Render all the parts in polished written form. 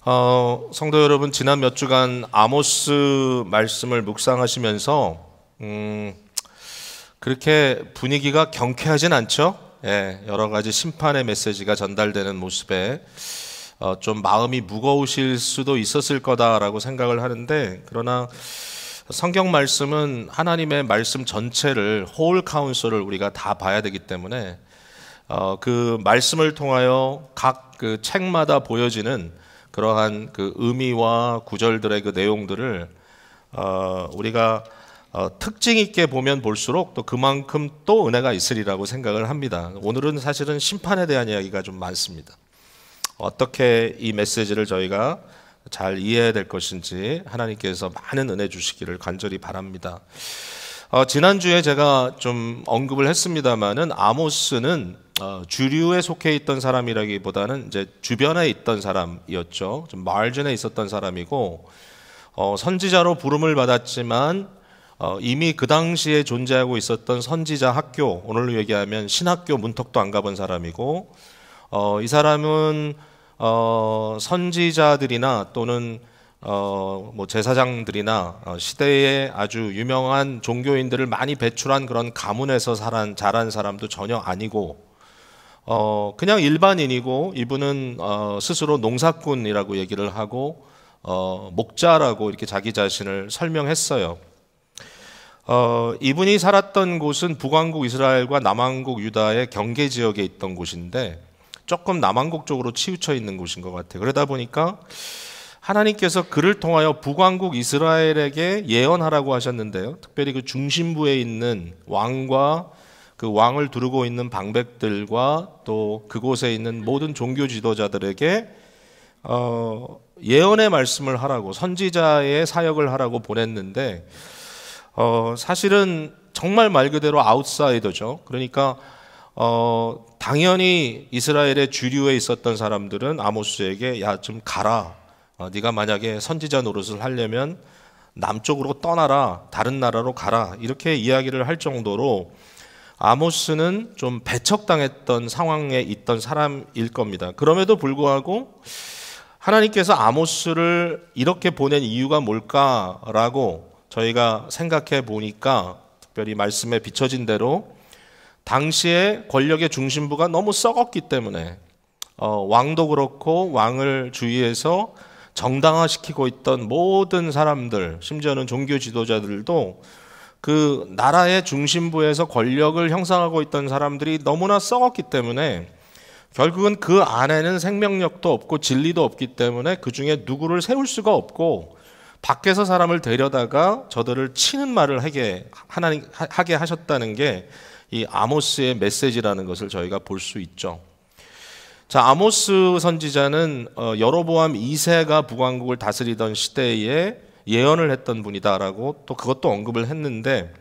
성도 여러분, 지난 몇 주간 아모스 말씀을 묵상하시면서 그렇게 분위기가 경쾌하진 않죠? 예, 여러 가지 심판의 메시지가 전달되는 모습에 좀 마음이 무거우실 수도 있었을 거다라고 생각을 하는데, 그러나 성경 말씀은 하나님의 말씀 전체를 홀 카운슬을 우리가 다 봐야 되기 때문에 그 말씀을 통하여 각 그 책마다 보여지는 그러한 그 의미와 구절들의 그 내용들을 우리가 특징 있게 보면 볼수록 또 그만큼 또 은혜가 있으리라고 생각을 합니다. 오늘은 사실은 심판에 대한 이야기가 좀 많습니다. 어떻게 이 메시지를 저희가 잘 이해해야 될 것인지 하나님께서 많은 은혜 주시기를 간절히 바랍니다. 지난주에 제가 좀 언급을 했습니다마는 아모스는 주류에 속해 있던 사람이라기보다는 이제 주변에 있던 사람이었죠. 좀 마진에 있었던 사람이고, 선지자로 부름을 받았지만 이미 그 당시에 존재하고 있었던 선지자 학교, 오늘로 얘기하면 신학교 문턱도 안 가본 사람이고, 이 사람은 선지자들이나 또는 뭐 제사장들이나 시대에 아주 유명한 종교인들을 많이 배출한 그런 가문에서 자란 사람도 전혀 아니고, 그냥 일반인이고, 이분은 스스로 농사꾼이라고 얘기를 하고 목자라고 이렇게 자기 자신을 설명했어요. 이분이 살았던 곳은 북왕국 이스라엘과 남왕국 유다의 경계 지역에 있던 곳인데 조금 남왕국 쪽으로 치우쳐 있는 곳인 것 같아요. 그러다 보니까 하나님께서 그를 통하여 북왕국 이스라엘에게 예언하라고 하셨는데요, 특별히 그 중심부에 있는 왕과 그 왕을 두르고 있는 방백들과 또 그곳에 있는 모든 종교 지도자들에게 예언의 말씀을 하라고, 선지자의 사역을 하라고 보냈는데, 사실은 정말 말 그대로 아웃사이더죠. 그러니까 당연히 이스라엘의 주류에 있었던 사람들은 아모스에게 야, 좀 가라. 네가 만약에 선지자 노릇을 하려면 남쪽으로 떠나라, 다른 나라로 가라, 이렇게 이야기를 할 정도로 아모스는 좀 배척당했던 상황에 있던 사람일 겁니다. 그럼에도 불구하고 하나님께서 아모스를 이렇게 보낸 이유가 뭘까라고 저희가 생각해 보니까, 특별히 말씀에 비춰진 대로 당시에 권력의 중심부가 너무 썩었기 때문에 왕도 그렇고 왕을 주위에서 정당화시키고 있던 모든 사람들, 심지어는 종교 지도자들도 그 나라의 중심부에서 권력을 형성하고 있던 사람들이 너무나 썩었기 때문에 결국은 그 안에는 생명력도 없고 진리도 없기 때문에 그 중에 누구를 세울 수가 없고, 밖에서 사람을 데려다가 저들을 치는 말을 하게 하셨다는 게 이 아모스의 메시지라는 것을 저희가 볼 수 있죠. 자, 아모스 선지자는 여로보암 2세가 북왕국을 다스리던 시대에 예언을 했던 분이다라고 또 그것도 언급을 했는데,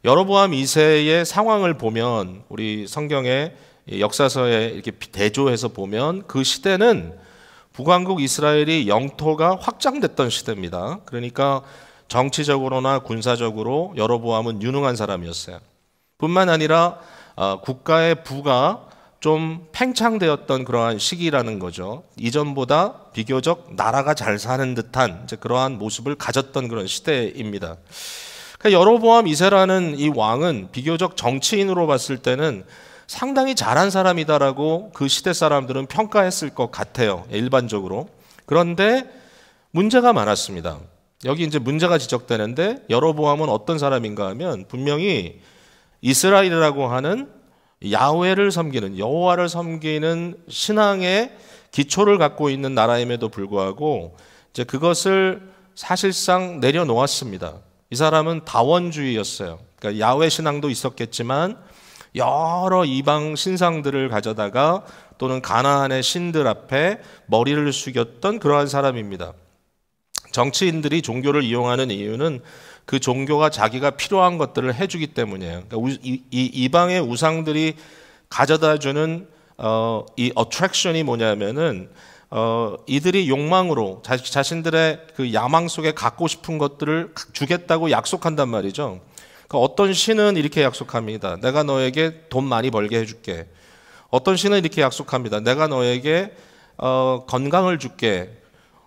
여로보암 2세의 상황을 보면, 우리 성경의 역사서에 이렇게 대조해서 보면 그 시대는 북왕국 이스라엘이 영토가 확장됐던 시대입니다. 그러니까 정치적으로나 군사적으로 여로보암은 유능한 사람이었어요. 뿐만 아니라 국가의 부가 좀 팽창되었던 그러한 시기라는 거죠. 이전보다 비교적 나라가 잘 사는 듯한 이제 그러한 모습을 가졌던 그런 시대입니다. 그러니까 여로보암 2세라는 이 왕은 비교적 정치인으로 봤을 때는 상당히 잘한 사람이다라고 그 시대 사람들은 평가했을 것 같아요, 일반적으로. 그런데 문제가 많았습니다. 여기 이제 문제가 지적되는데, 여로보암은 어떤 사람인가 하면 분명히 이스라엘이라고 하는 야훼를 섬기는, 여호와를 섬기는 신앙의 기초를 갖고 있는 나라임에도 불구하고 이제 그것을 사실상 내려놓았습니다. 이 사람은 다원주의였어요. 그러니까 야훼 신앙도 있었겠지만 여러 이방 신상들을 가져다가 또는 가나안의 신들 앞에 머리를 숙였던 그러한 사람입니다. 정치인들이 종교를 이용하는 이유는 그 종교가 자기가 필요한 것들을 해주기 때문이에요. 그러니까 이 이방의 우상들이 가져다주는 이 어트랙션이 뭐냐면은 이들이 욕망으로 자신들의 그 야망 속에 갖고 싶은 것들을 주겠다고 약속한단 말이죠. 그러니까 어떤 신은 이렇게 약속합니다. 내가 너에게 돈 많이 벌게 해줄게. 어떤 신은 이렇게 약속합니다. 내가 너에게 건강을 줄게.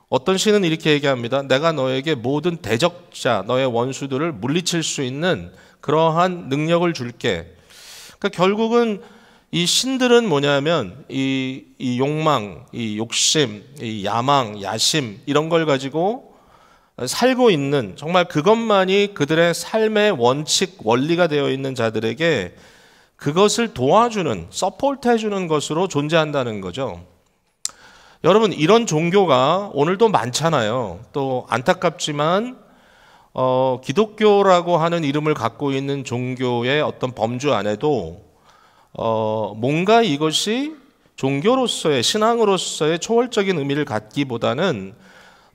어떤 시는 이렇게 얘기합니다. 내가 너에게 모든 대적자, 너의 원수들을 물리칠 수 있는 그러한 능력을 줄게. 그러니까 결국은 이 신들은 뭐냐면 이 욕망, 이 욕심, 이 야망, 야심 이런 걸 가지고 살고 있는, 정말 그것만이 그들의 삶의 원칙, 원리가 되어 있는 자들에게 그것을 도와주는, 서포트 해주는 것으로 존재한다는 거죠. 여러분, 이런 종교가 오늘도 많잖아요. 또 안타깝지만 기독교라고 하는 이름을 갖고 있는 종교의 어떤 범주 안에도 뭔가 이것이 종교로서의, 신앙으로서의 초월적인 의미를 갖기보다는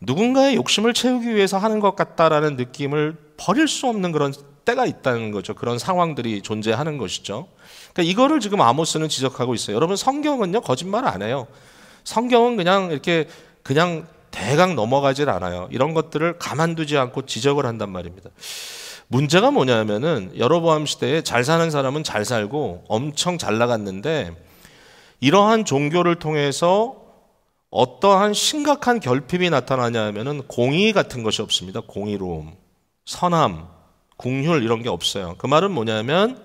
누군가의 욕심을 채우기 위해서 하는 것 같다라는 느낌을 버릴 수 없는 그런 때가 있다는 거죠. 그런 상황들이 존재하는 것이죠. 그러니까 이거를 지금 아모스는 지적하고 있어요. 여러분, 성경은요, 거짓말 안 해요. 성경은 그냥 이렇게 그냥 대강 넘어가질 않아요. 이런 것들을 가만두지 않고 지적을 한단 말입니다. 문제가 뭐냐면은 여로보암 시대에 잘 사는 사람은 잘 살고 엄청 잘 나갔는데, 이러한 종교를 통해서 어떠한 심각한 결핍이 나타나냐 하면은 공의 같은 것이 없습니다. 공의로움, 선함, 긍휼 이런 게 없어요. 그 말은 뭐냐면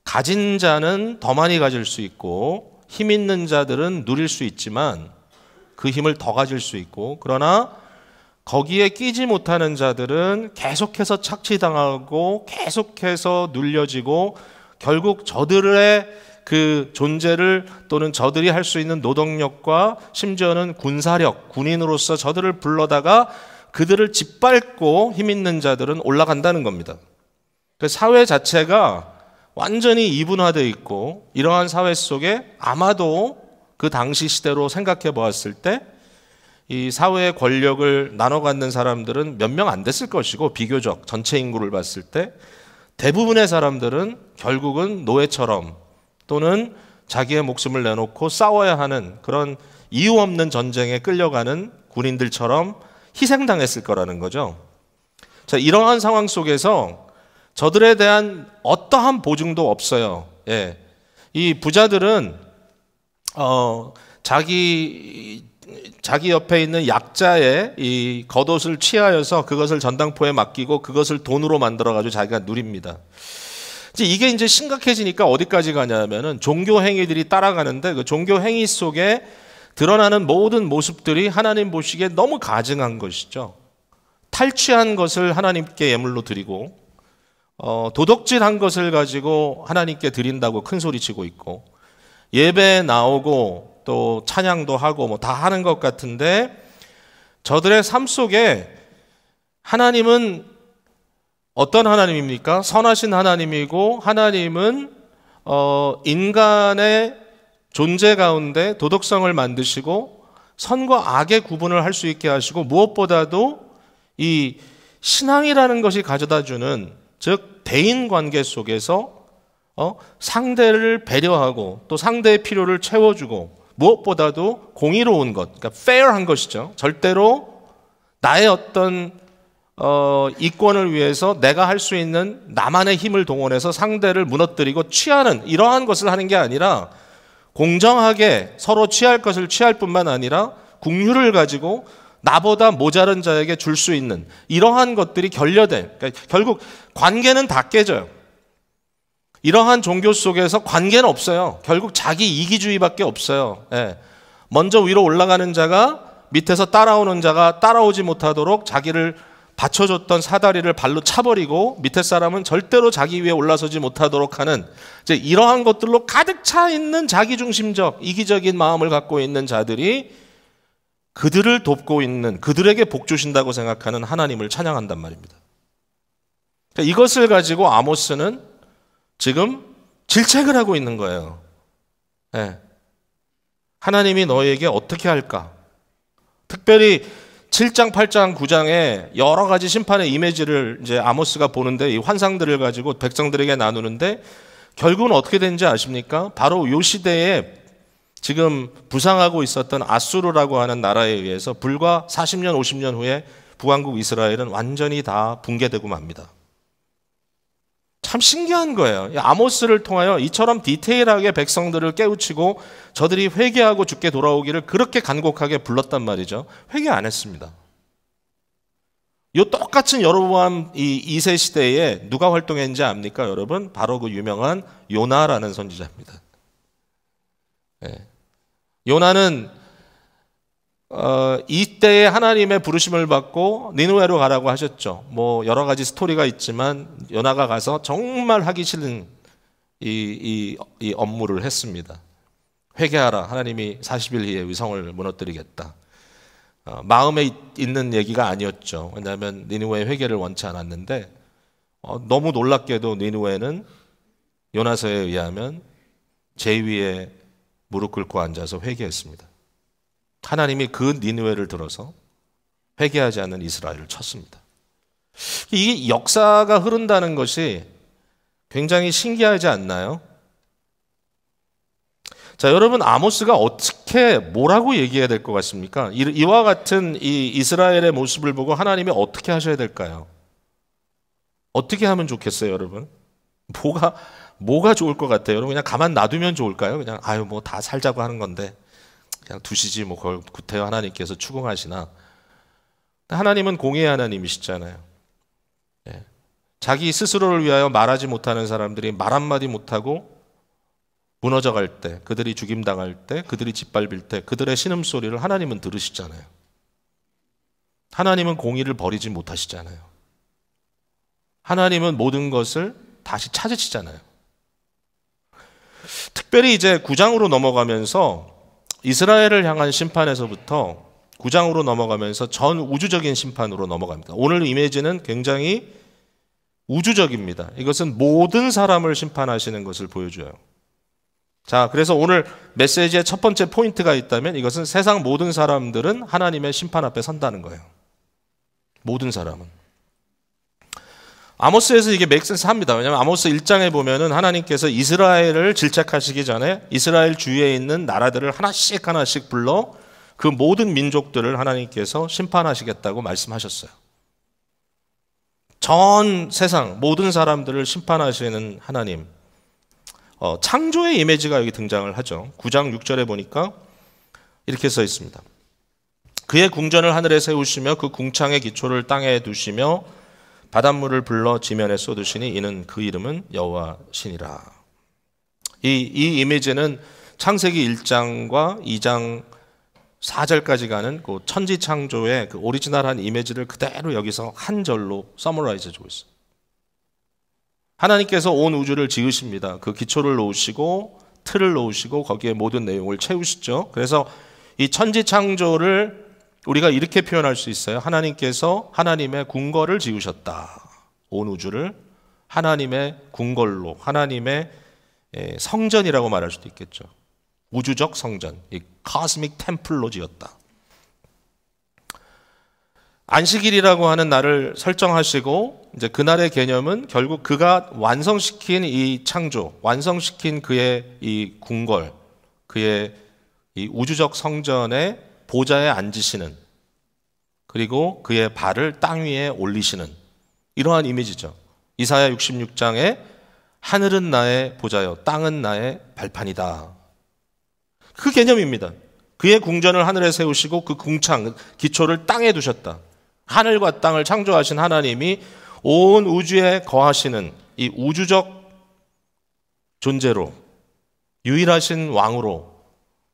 가진 자는 더 많이 가질 수 있고 힘 있는 자들은 누릴 수 있지만 그 힘을 더 가질 수 있고, 그러나 거기에 끼지 못하는 자들은 계속해서 착취당하고 계속해서 눌려지고 결국 저들의 그 존재를, 또는 저들이 할 수 있는 노동력과 심지어는 군사력, 군인으로서 저들을 불러다가 그들을 짓밟고 힘 있는 자들은 올라간다는 겁니다. 그 사회 자체가 완전히 이분화되어 있고, 이러한 사회 속에 아마도 그 당시 시대로 생각해 보았을 때 이 사회의 권력을 나눠 갖는 사람들은 몇 명 안 됐을 것이고, 비교적 전체 인구를 봤을 때 대부분의 사람들은 결국은 노예처럼 또는 자기의 목숨을 내놓고 싸워야 하는 그런 이유 없는 전쟁에 끌려가는 군인들처럼 희생당했을 거라는 거죠. 자, 이러한 상황 속에서 저들에 대한 어떠한 보증도 없어요. 예. 이 부자들은 자기 옆에 있는 약자의 이 겉옷을 취하여서 그것을 전당포에 맡기고 그것을 돈으로 만들어가지고 자기가 누립니다. 이게 이제 심각해지니까 어디까지 가냐면은 종교 행위들이 따라가는데, 그 종교 행위 속에 드러나는 모든 모습들이 하나님 보시기에 너무 가증한 것이죠. 탈취한 것을 하나님께 예물로 드리고, 도덕질한 것을 가지고 하나님께 드린다고 큰 소리치고 있고, 예배에 나오고 또 찬양도 하고 뭐 다 하는 것 같은데, 저들의 삶 속에 하나님은 어떤 하나님입니까? 선하신 하나님이고, 하나님은 인간의 존재 가운데 도덕성을 만드시고 선과 악의 구분을 할 수 있게 하시고, 무엇보다도 이 신앙이라는 것이 가져다주는, 즉 대인 관계 속에서 상대를 배려하고 또 상대의 필요를 채워주고, 무엇보다도 공의로운 것, 그러니까 fair한 것이죠. 절대로 나의 어떤 이권을 위해서 내가 할 수 있는 나만의 힘을 동원해서 상대를 무너뜨리고 취하는, 이러한 것을 하는 게 아니라 공정하게 서로 취할 것을 취할 뿐만 아니라 긍휼을 가지고 나보다 모자른 자에게 줄 수 있는, 이러한 것들이 결여된, 그러니까 결국 관계는 다 깨져요. 이러한 종교 속에서 관계는 없어요. 결국 자기 이기주의밖에 없어요. 예. 먼저 위로 올라가는 자가 밑에서 따라오는 자가 따라오지 못하도록 자기를 받쳐줬던 사다리를 발로 차버리고, 밑에 사람은 절대로 자기 위에 올라서지 못하도록 하는, 이제 이러한 것들로 가득 차 있는 자기중심적 이기적인 마음을 갖고 있는 자들이 그들을 돕고 있는, 그들에게 복 주신다고 생각하는 하나님을 찬양한단 말입니다. 그러니까 이것을 가지고 아모스는 지금 질책을 하고 있는 거예요. 네. 하나님이 너에게 어떻게 할까? 특별히 7장, 8장, 9장에 여러 가지 심판의 이미지를 이제 아모스가 보는데, 이 환상들을 가지고 백성들에게 나누는데, 결국은 어떻게 되는지 아십니까? 바로 이 시대에 지금 부상하고 있었던 아수르라고 하는 나라에 의해서 불과 40년, 50년 후에 북왕국 이스라엘은 완전히 다 붕괴되고 맙니다. 참 신기한 거예요. 아모스를 통하여 이처럼 디테일하게 백성들을 깨우치고 저들이 회개하고 주께 돌아오기를 그렇게 간곡하게 불렀단 말이죠. 회개 안 했습니다. 이 똑같은 여로보암 이 2세 시대에 누가 활동했는지 압니까, 여러분? 바로 그 유명한 요나라는 선지자입니다. 네. 요나는 이때에 하나님의 부르심을 받고 니느웨로 가라고 하셨죠. 뭐 여러 가지 스토리가 있지만 요나가 가서 정말 하기 싫은 이 업무를 했습니다. 회개하라. 하나님이 40일 후에 위성을 무너뜨리겠다. 마음에 있는 얘기가 아니었죠. 왜냐하면 니느웨의 회개를 원치 않았는데 너무 놀랍게도 니느웨는 요나서에 의하면 제위에 무릎 꿇고 앉아서 회개했습니다. 하나님이 그 니느웨를 들어서 회개하지 않는 이스라엘을 쳤습니다. 이 역사가 흐른다는 것이 굉장히 신기하지 않나요? 자, 여러분, 아모스가 어떻게 뭐라고 얘기해야 될 것 같습니까? 이와 같은 이 이스라엘의 모습을 보고 하나님이 어떻게 하셔야 될까요? 어떻게 하면 좋겠어요, 여러분? 뭐가 좋을 것 같아요? 여러분, 그냥 가만 놔두면 좋을까요? 그냥 뭐 다 살자고 하는 건데 그냥 두시지 뭐 그걸 구태여 하나님께서 추궁하시나? 하나님은 공의의 하나님이시잖아요. 예. 자기 스스로를 위하여 말하지 못하는 사람들이 말 한마디 못하고 무너져 갈 때, 그들이 죽임당할 때, 그들이 짓밟힐 때 그들의 신음소리를 하나님은 들으시잖아요. 하나님은 공의를 버리지 못하시잖아요. 하나님은 모든 것을 다시 찾으시잖아요. 특별히 이제 9장으로 넘어가면서 이스라엘을 향한 심판에서부터 9장으로 넘어가면서 전 우주적인 심판으로 넘어갑니다. 오늘 이미지는 굉장히 우주적입니다. 이것은 모든 사람을 심판하시는 것을 보여줘요. 자, 그래서 오늘 메시지의 첫 번째 포인트가 있다면 이것은 세상 모든 사람들은 하나님의 심판 앞에 선다는 거예요. 모든 사람은. 아모스에서 이게 맥센스 합니다. 왜냐하면 아모스 1장에 보면은 하나님께서 이스라엘을 질책하시기 전에 이스라엘 주위에 있는 나라들을 하나씩 불러 그 모든 민족들을 하나님께서 심판하시겠다고 말씀하셨어요. 전 세상 모든 사람들을 심판하시는 하나님. 창조의 이미지가 여기 등장을 하죠. 9장 6절에 보니까 이렇게 써 있습니다. 그의 궁전을 하늘에 세우시며 그 궁창의 기초를 땅에 두시며 바닷물을 불러 지면에 쏟으시니 이는 그 이름은 여호와시니라. 이 이미지는 창세기 1장과 2장 4절까지 가는 그 천지 창조의 그 오리지널한 이미지를 그대로 여기서 한 절로 서머라이즈 해주고 있어요. 하나님께서 온 우주를 지으십니다. 그 기초를 놓으시고 틀을 놓으시고 거기에 모든 내용을 채우시죠. 그래서 이 천지 창조를 우리가 이렇게 표현할 수 있어요. 하나님께서 하나님의 궁궐을 지으셨다. 온 우주를 하나님의 궁궐로, 하나님의 성전이라고 말할 수도 있겠죠. 우주적 성전, 이 코스믹 템플로 지었다. 안식일이라고 하는 날을 설정하시고 이제 그날의 개념은 결국 그가 완성시킨 이 창조, 완성시킨 그의 이 궁궐, 그의 이 우주적 성전의 보좌에 앉으시는, 그리고 그의 발을 땅 위에 올리시는 이러한 이미지죠. 이사야 66장에 하늘은 나의 보좌요 땅은 나의 발판이다. 그 개념입니다. 그의 궁전을 하늘에 세우시고 그 궁창, 기초를 땅에 두셨다. 하늘과 땅을 창조하신 하나님이 온 우주에 거하시는 이 우주적 존재로, 유일하신 왕으로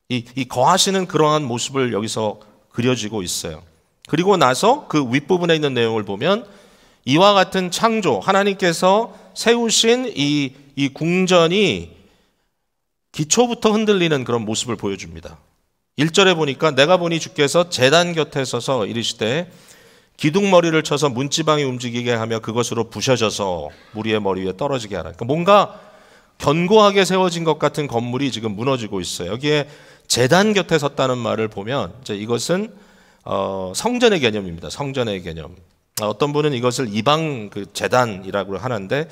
이 거하시는 그러한 모습을 여기서 그려지고 있어요. 그리고 나서 그 윗부분에 있는 내용을 보면 이와 같은 창조, 하나님께서 세우신 이 궁전이 기초부터 흔들리는 그런 모습을 보여줍니다. 1절에 보니까 내가 보니 주께서 제단 곁에 서서 이르시되 기둥머리를 쳐서 문지방이 움직이게 하며 그것으로 부셔져서 무리의 머리 위에 떨어지게 하라. 그러니까 뭔가 견고하게 세워진 것 같은 건물이 지금 무너지고 있어요. 여기에 제단 곁에 섰다는 말을 보면 이제 이것은 성전의 개념입니다. 성전의 개념. 어떤 분은 이것을 이방 그 제단이라고 하는데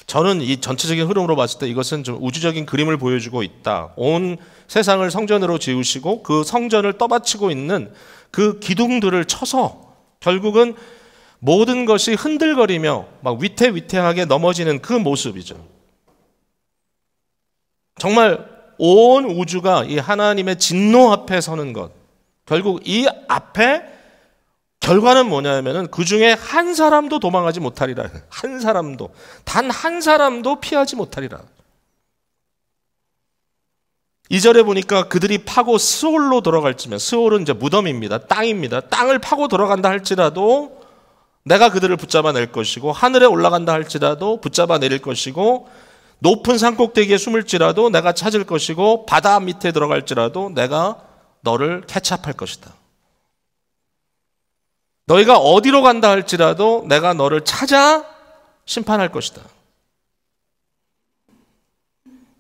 저는 이 전체적인 흐름으로 봤을 때 이것은 좀 우주적인 그림을 보여주고 있다. 온 세상을 성전으로 지으시고 그 성전을 떠받치고 있는 그 기둥들을 쳐서 결국은 모든 것이 흔들거리며 막 위태위태하게 넘어지는 그 모습이죠. 정말 온 우주가 이 하나님의 진노 앞에 서는 것. 결국 이 앞에 결과는 뭐냐면은 그 중에 한 사람도 도망하지 못하리라. 한 사람도, 단 한 사람도 피하지 못하리라. 2절에 보니까 그들이 파고 스올로 들어갈지면, 스올은 이제 무덤입니다. 땅입니다. 땅을 파고 들어간다 할지라도 내가 그들을 붙잡아 낼 것이고, 하늘에 올라간다 할지라도 붙잡아 내릴 것이고, 높은 산꼭대기에 숨을지라도 내가 찾을 것이고, 바다 밑에 들어갈지라도 내가 너를 캐치업할 것이다. 너희가 어디로 간다 할지라도 내가 너를 찾아 심판할 것이다.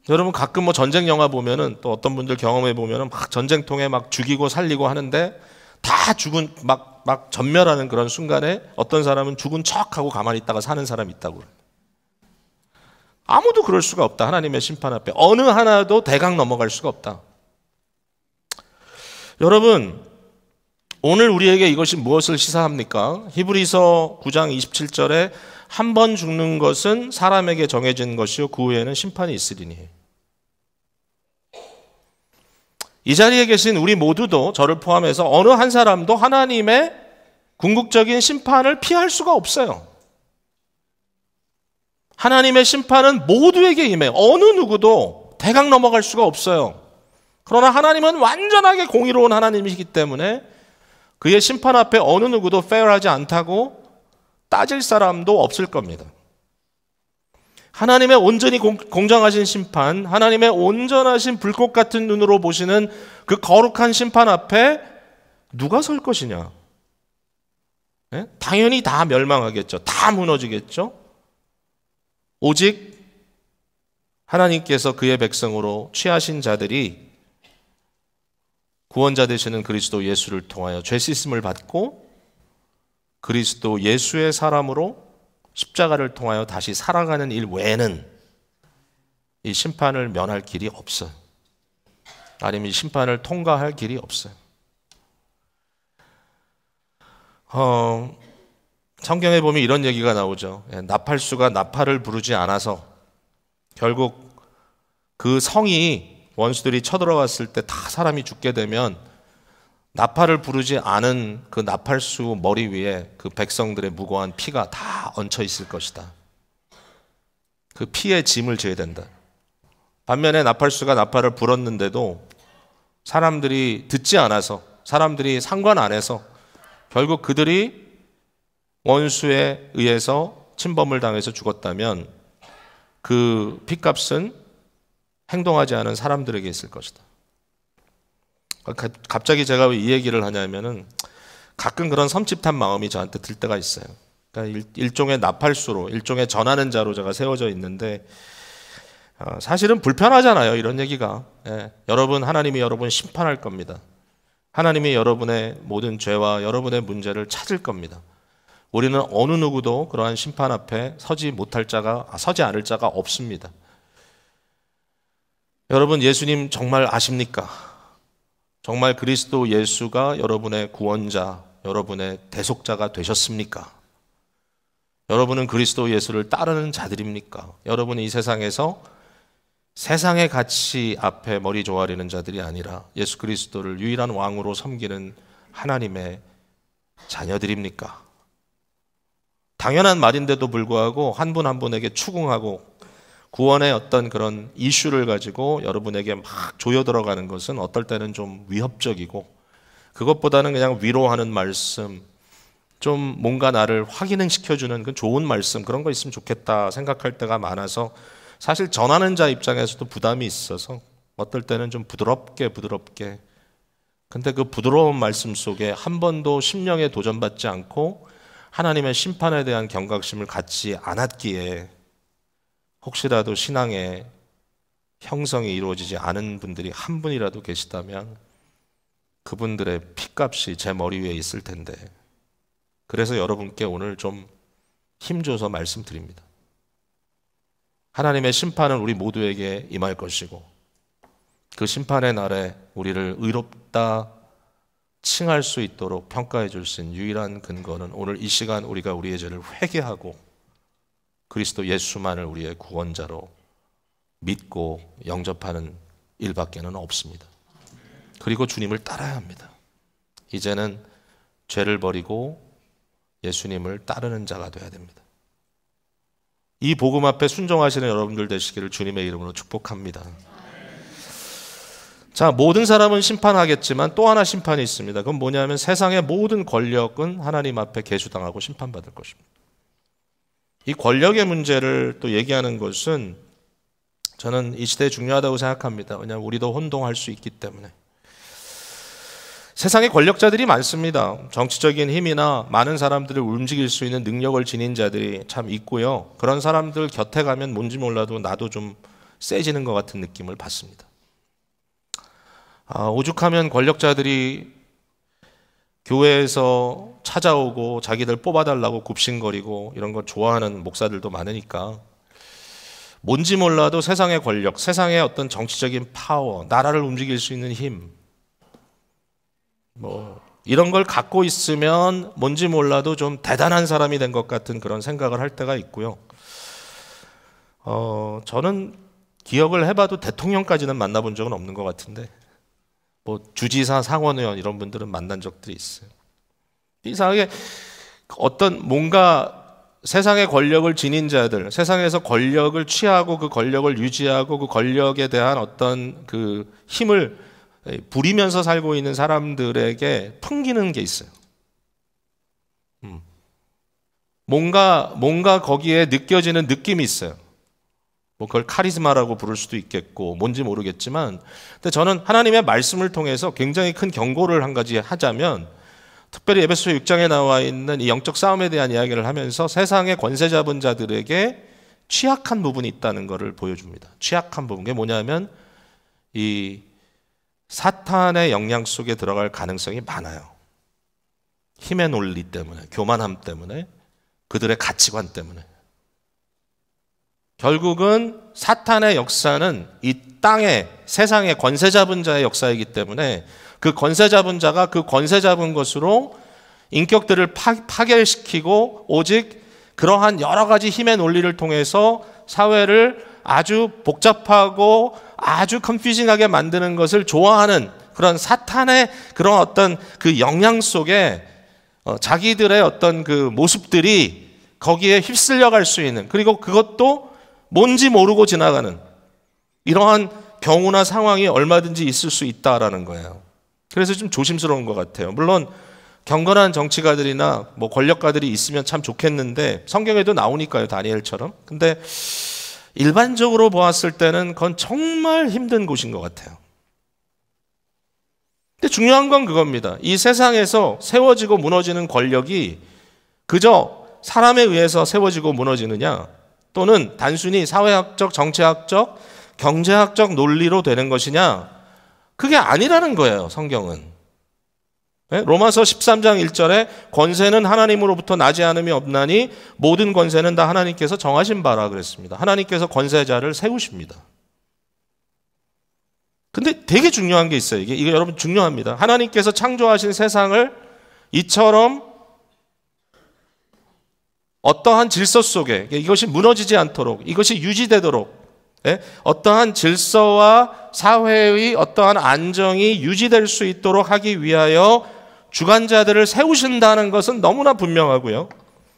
여러분 가끔 뭐 전쟁 영화 보면은 또 어떤 분들 경험해 보면은 막 전쟁통에 막 죽이고 살리고 하는데 다 죽은 막 전멸하는 그런 순간에 어떤 사람은 죽은 척하고 가만히 있다가 사는 사람이 있다고. 아무도 그럴 수가 없다. 하나님의 심판 앞에 어느 하나도 대강 넘어갈 수가 없다. 여러분 오늘 우리에게 이것이 무엇을 시사합니까? 히브리서 9장 27절에 한 번 죽는 것은 사람에게 정해진 것이요 그 후에는 심판이 있으리니. 이 자리에 계신 우리 모두도 저를 포함해서 어느 한 사람도 하나님의 궁극적인 심판을 피할 수가 없어요. 하나님의 심판은 모두에게 임해요. 어느 누구도 대강 넘어갈 수가 없어요. 그러나 하나님은 완전하게 공의로운 하나님이시기 때문에 그의 심판 앞에 어느 누구도 페어하지 않다고 따질 사람도 없을 겁니다. 하나님의 온전히 공정하신 심판, 하나님의 온전하신 불꽃 같은 눈으로 보시는 그 거룩한 심판 앞에 누가 설 것이냐? 네? 당연히 다 멸망하겠죠. 다 무너지겠죠. 오직 하나님께서 그의 백성으로 취하신 자들이 구원자 되시는 그리스도 예수를 통하여 죄 씻음을 받고 그리스도 예수의 사람으로 십자가를 통하여 다시 살아가는 일 외에는 이 심판을 면할 길이 없어요. 아니면 이 심판을 통과할 길이 없어요. 성경에 보면 이런 얘기가 나오죠. 나팔수가 나팔을 부르지 않아서 결국 그 성이 원수들이 쳐들어갔을 때 다 사람이 죽게 되면 나팔을 부르지 않은 그 나팔수 머리 위에 그 백성들의 무고한 피가 다 얹혀 있을 것이다. 그 피의 짐을 져야 된다. 반면에 나팔수가 나팔을 불었는데도 사람들이 듣지 않아서, 사람들이 상관 안 해서 결국 그들이 원수에 의해서 침범을 당해서 죽었다면 그 피값은 행동하지 않은 사람들에게 있을 것이다. 갑자기 제가 왜 이 얘기를 하냐면은 가끔 그런 섬찟한 마음이 저한테 들 때가 있어요. 그러니까 일종의 나팔수로, 일종의 전하는 자로 제가 세워져 있는데 사실은 불편하잖아요. 이런 얘기가. 여러분, 하나님이 여러분 심판할 겁니다. 하나님이 여러분의 모든 죄와 여러분의 문제를 찾을 겁니다. 우리는 어느 누구도 그러한 심판 앞에 서지 않을 자가 없습니다. 여러분, 예수님 정말 아십니까? 정말 그리스도 예수가 여러분의 구원자, 여러분의 대속자가 되셨습니까? 여러분은 그리스도 예수를 따르는 자들입니까? 여러분이 이 세상에서 세상의 가치 앞에 머리 조아리는 자들이 아니라 예수 그리스도를 유일한 왕으로 섬기는 하나님의 자녀들입니까? 당연한 말인데도 불구하고 한 분 한 분에게 추궁하고 구원의 어떤 그런 이슈를 가지고 여러분에게 막 조여 들어가는 것은 어떨 때는 좀 위협적이고, 그것보다는 그냥 위로하는 말씀, 좀 뭔가 나를 확인을 시켜주는 그 좋은 말씀, 그런 거 있으면 좋겠다 생각할 때가 많아서 사실 전하는 자 입장에서도 부담이 있어서 어떨 때는 좀 부드럽게 근데 그 부드러운 말씀 속에 한 번도 심령에 도전받지 않고 하나님의 심판에 대한 경각심을 갖지 않았기에 혹시라도 신앙의 형성이 이루어지지 않은 분들이 한 분이라도 계시다면 그분들의 피값이 제 머리 위에 있을 텐데, 그래서 여러분께 오늘 좀 힘줘서 말씀드립니다. 하나님의 심판은 우리 모두에게 임할 것이고 그 심판의 날에 우리를 의롭다 칭할 수 있도록 평가해 줄 수 있는 유일한 근거는 오늘 이 시간 우리가 우리의 죄를 회개하고 그리스도 예수만을 우리의 구원자로 믿고 영접하는 일밖에는 없습니다. 그리고 주님을 따라야 합니다. 이제는 죄를 버리고 예수님을 따르는 자가 되어야 됩니다. 이 복음 앞에 순종하시는 여러분들 되시기를 주님의 이름으로 축복합니다. 자, 모든 사람은 심판하겠지만 또 하나 심판이 있습니다. 그건 뭐냐면 세상의 모든 권력은 하나님 앞에 계수당하고 심판받을 것입니다. 이 권력의 문제를 또 얘기하는 것은 저는 이 시대에 중요하다고 생각합니다. 왜냐하면 우리도 혼동할 수 있기 때문에. 세상에 권력자들이 많습니다. 정치적인 힘이나 많은 사람들을 움직일 수 있는 능력을 지닌 자들이 참 있고요. 그런 사람들 곁에 가면 뭔지 몰라도 나도 좀 세지는 것 같은 느낌을 받습니다. 오죽하면 권력자들이 교회에서 찾아오고 자기들 뽑아달라고 굽신거리고 이런 거 좋아하는 목사들도 많으니까 뭔지 몰라도 세상의 권력, 세상의 어떤 정치적인 파워, 나라를 움직일 수 있는 힘 이런 걸 갖고 있으면 뭔지 몰라도 좀 대단한 사람이 된 것 같은 그런 생각을 할 때가 있고요. 저는 기억을 해봐도 대통령까지는 만나본 적은 없는 것 같은데 주지사, 상원의원 이런 분들은 만난 적들이 있어요. 이상하게 어떤 뭔가 세상의 권력을 지닌 자들, 세상에서 권력을 취하고 그 권력을 유지하고 그 권력에 대한 어떤 그 힘을 부리면서 살고 있는 사람들에게 풍기는 게 있어요. 뭔가 거기에 느껴지는 느낌이 있어요. 그걸 카리스마라고 부를 수도 있겠고 뭔지 모르겠지만, 근데 저는 하나님의 말씀을 통해서 굉장히 큰 경고를 한 가지 하자면, 특별히 에베소 6장에 나와 있는 이 영적 싸움에 대한 이야기를 하면서 세상의 권세 잡은 자들에게 취약한 부분이 있다는 것을 보여줍니다. 취약한 부분, 그게 뭐냐면 이 사탄의 영향 속에 들어갈 가능성이 많아요. 힘의 논리 때문에, 교만함 때문에, 그들의 가치관 때문에. 결국은 사탄의 역사는 이 땅에 세상의 권세 잡은 자의 역사이기 때문에 그 권세 잡은 자가 그 권세 잡은 것으로 인격들을 파괴시키고 오직 그러한 여러 가지 힘의 논리를 통해서 사회를 아주 복잡하고 아주 컨퓨징하게 만드는 것을 좋아하는 그런 사탄의 그런 어떤 그 영향 속에 자기들의 어떤 그 모습들이 거기에 휩쓸려 갈 수 있는, 그리고 그것도 뭔지 모르고 지나가는 이러한 경우나 상황이 얼마든지 있을 수 있다라는 거예요. 그래서 좀 조심스러운 것 같아요. 물론 경건한 정치가들이나 권력가들이 있으면 참 좋겠는데 성경에도 나오니까요, 다니엘처럼. 근데 일반적으로 보았을 때는 그건 정말 힘든 곳인 것 같아요. 근데 중요한 건 그겁니다. 이 세상에서 세워지고 무너지는 권력이 그저 사람에 의해서 세워지고 무너지느냐, 또는 단순히 사회학적, 정치학적, 경제학적 논리로 되는 것이냐, 그게 아니라는 거예요, 성경은. 로마서 13장 1절에 권세는 하나님으로부터 나지 않음이 없나니 모든 권세는 다 하나님께서 정하신 바라 그랬습니다. 하나님께서 권세자를 세우십니다. 근데 되게 중요한 게 있어요. 이게 여러분 중요합니다. 하나님께서 창조하신 세상을 이처럼 어떠한 질서 속에 이것이 무너지지 않도록, 이것이 유지되도록, 어떠한 질서와 사회의 어떠한 안정이 유지될 수 있도록 하기 위하여 주관자들을 세우신다는 것은 너무나 분명하고요.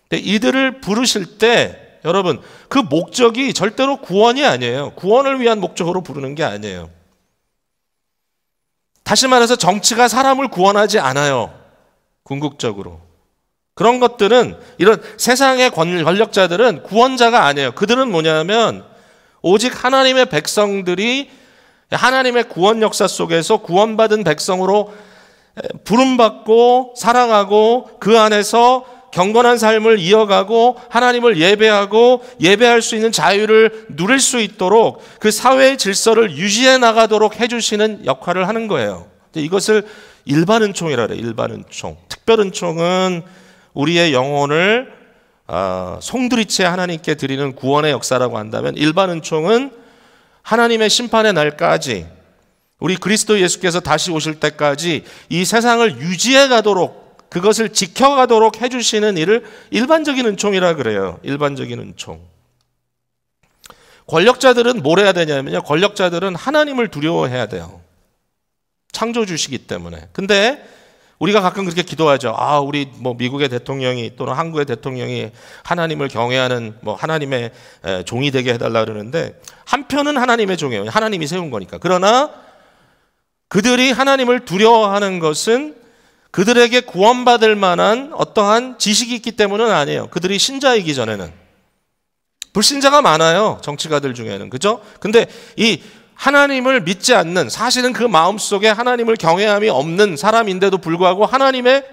근데 이들을 부르실 때 여러분, 그 목적이 절대로 구원이 아니에요. 구원을 위한 목적으로 부르는 게 아니에요. 다시 말해서 정치가 사람을 구원하지 않아요. 궁극적으로. 그런 것들은, 이런 세상의 권력자들은 구원자가 아니에요. 그들은 뭐냐면 오직 하나님의 백성들이 하나님의 구원 역사 속에서 구원받은 백성으로 부름받고 살아가고 그 안에서 경건한 삶을 이어가고 하나님을 예배하고 예배할 수 있는 자유를 누릴 수 있도록 그 사회의 질서를 유지해 나가도록 해주시는 역할을 하는 거예요. 이것을 일반은총이라 그래요. 일반은총. 특별은총은 우리의 영혼을 송두리째 하나님께 드리는 구원의 역사라고 한다면, 일반은총은 하나님의 심판의 날까지 우리 그리스도 예수께서 다시 오실 때까지 이 세상을 유지해 가도록, 그것을 지켜가도록 해주시는 일을 일반적인 은총이라 그래요. 일반적인 은총. 권력자들은 뭘 해야 되냐면요, 권력자들은 하나님을 두려워해야 돼요. 창조주시기 때문에. 근데 우리가 가끔 그렇게 기도하죠. 우리 미국의 대통령이 또는 한국의 대통령이 하나님을 경외하는 하나님의 종이 되게 해달라 그러는데, 한편은 하나님의 종이에요. 하나님이 세운 거니까. 그러나 그들이 하나님을 두려워하는 것은 그들에게 구원받을 만한 어떠한 지식이 있기 때문은 아니에요. 그들이 신자이기 전에는. 불신자가 많아요, 정치가들 중에는. 그죠? 근데 이 하나님을 믿지 않는, 사실은 그 마음속에 하나님을 경외함이 없는 사람인데도 불구하고 하나님의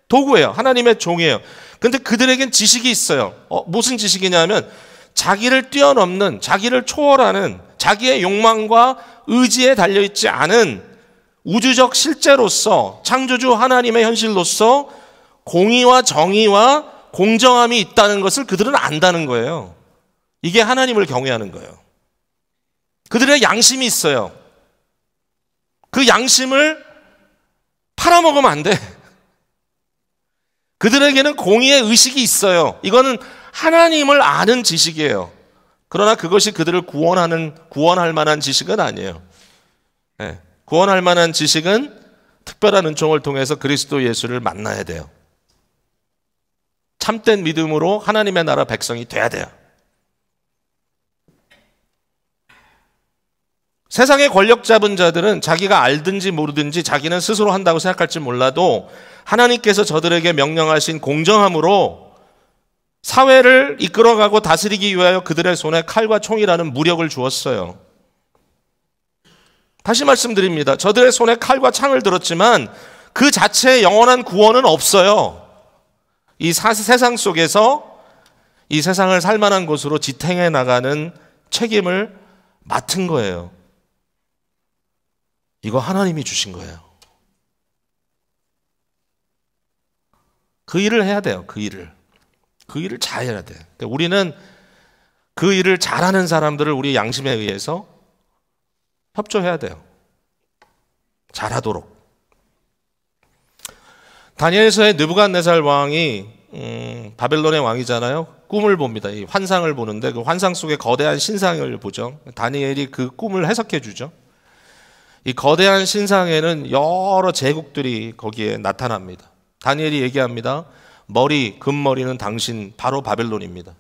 도구예요. 하나님의 종이에요. 근데 그들에겐 지식이 있어요. 무슨 지식이냐면 자기를 뛰어넘는, 자기를 초월하는, 자기의 욕망과 의지에 달려있지 않은 우주적 실제로서, 창조주 하나님의 현실로서 공의와 정의와 공정함이 있다는 것을 그들은 안다는 거예요. 이게 하나님을 경외하는 거예요. 그들의 양심이 있어요. 그 양심을 팔아먹으면 안 돼. 그들에게는 공의의 의식이 있어요. 이거는 하나님을 아는 지식이에요. 그러나 그것이 그들을 구원할 만한 지식은 아니에요. 네. 구원할 만한 지식은 특별한 은총을 통해서 그리스도 예수를 만나야 돼요. 참된 믿음으로 하나님의 나라 백성이 돼야 돼요. 세상의 권력 잡은 자들은 자기가 알든지 모르든지 자기는 스스로 한다고 생각할지 몰라도 하나님께서 저들에게 명령하신 공정함으로 사회를 이끌어가고 다스리기 위하여 그들의 손에 칼과 총이라는 무력을 주었어요. 다시 말씀드립니다. 저들의 손에 칼과 창을 들었지만 그 자체의 영원한 구원은 없어요. 이 세상 속에서 이 세상을 살만한 곳으로 지탱해 나가는 책임을 맡은 거예요. 이거 하나님이 주신 거예요. 그 일을 해야 돼요. 그 일을 잘 해야 돼요. 우리는 그 일을 잘하는 사람들을 우리 양심에 의해서 협조해야 돼요. 잘하도록. 다니엘서의 느부갓네살 왕이 바벨론의 왕이잖아요. 꿈을 봅니다. 이 환상을 보는데 그 환상 속에 거대한 신상을 보죠. 다니엘이 그 꿈을 해석해 주죠. 이 거대한 신상에는 여러 제국들이 거기에 나타납니다. 다니엘이 얘기합니다. 금머리는 당신, 바로 바벨론입니다.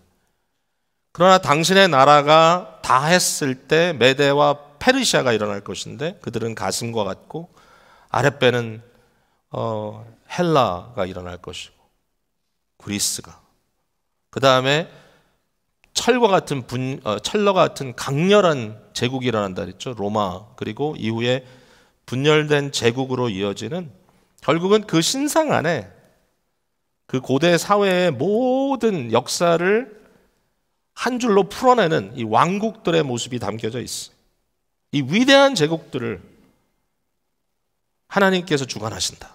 그러나 당신의 나라가 다 했을 때 메대와 페르시아가 일어날 것인데 그들은 가슴과 같고 아랫배는 헬라가 일어날 것이고 그리스가, 그 다음에 철과 같은 강렬한 제국이 일어난다 그랬죠. 로마. 그리고 이후에 분열된 제국으로 이어지는, 결국은 그 신상 안에 그 고대 사회의 모든 역사를 한 줄로 풀어내는 이 왕국들의 모습이 담겨져 있어요. 이 위대한 제국들을 하나님께서 주관하신다.